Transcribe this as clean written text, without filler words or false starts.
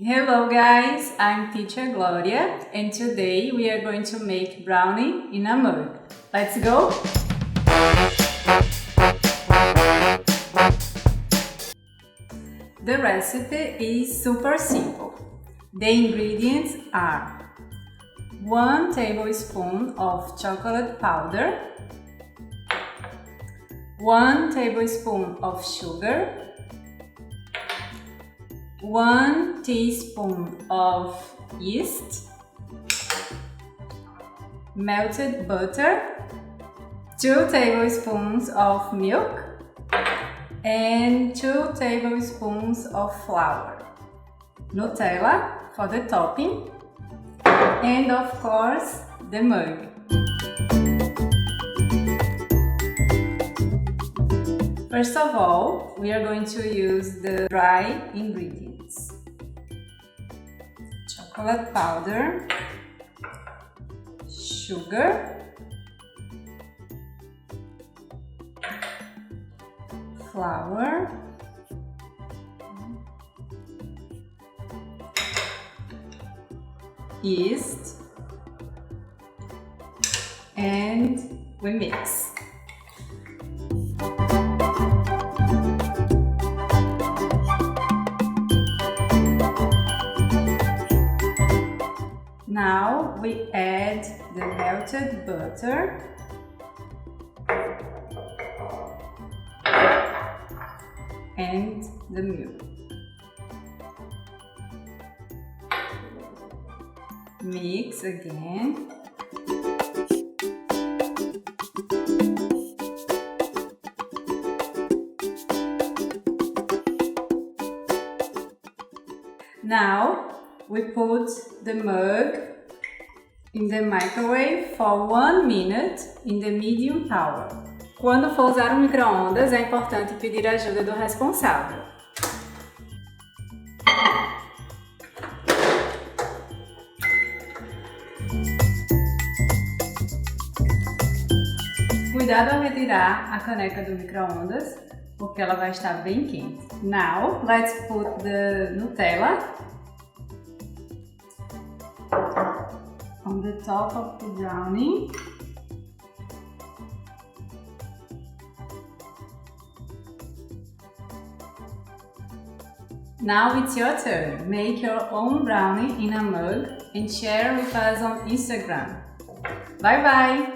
Hello guys, I'm Teacher Glória and today we are going to make brownie in a mug. Let's go! The recipe is super simple. The ingredients are 1 tablespoon of chocolate powder, 1 tablespoon of sugar, 1 teaspoon of yeast, melted butter, 2 tablespoons of milk, and 2 tablespoons of flour, Nutella for the topping, and of course the mug. First of all, we are going to use the dry ingredients. Chocolate powder, sugar, flour, yeast, and we mix. Now we add the melted butter and the milk. Mix again. Now we put the mug in the microwave for 1 minute in the medium power. Quando for usar o micro-ondas, é importante pedir ajuda do responsável. Cuidado ao retirar a caneca do micro-ondas, porque ela vai estar bem quente. Now, let's put the Nutella on the top of the brownie. Now it's your turn. Make your own brownie in a mug and share with us on Instagram. Bye bye!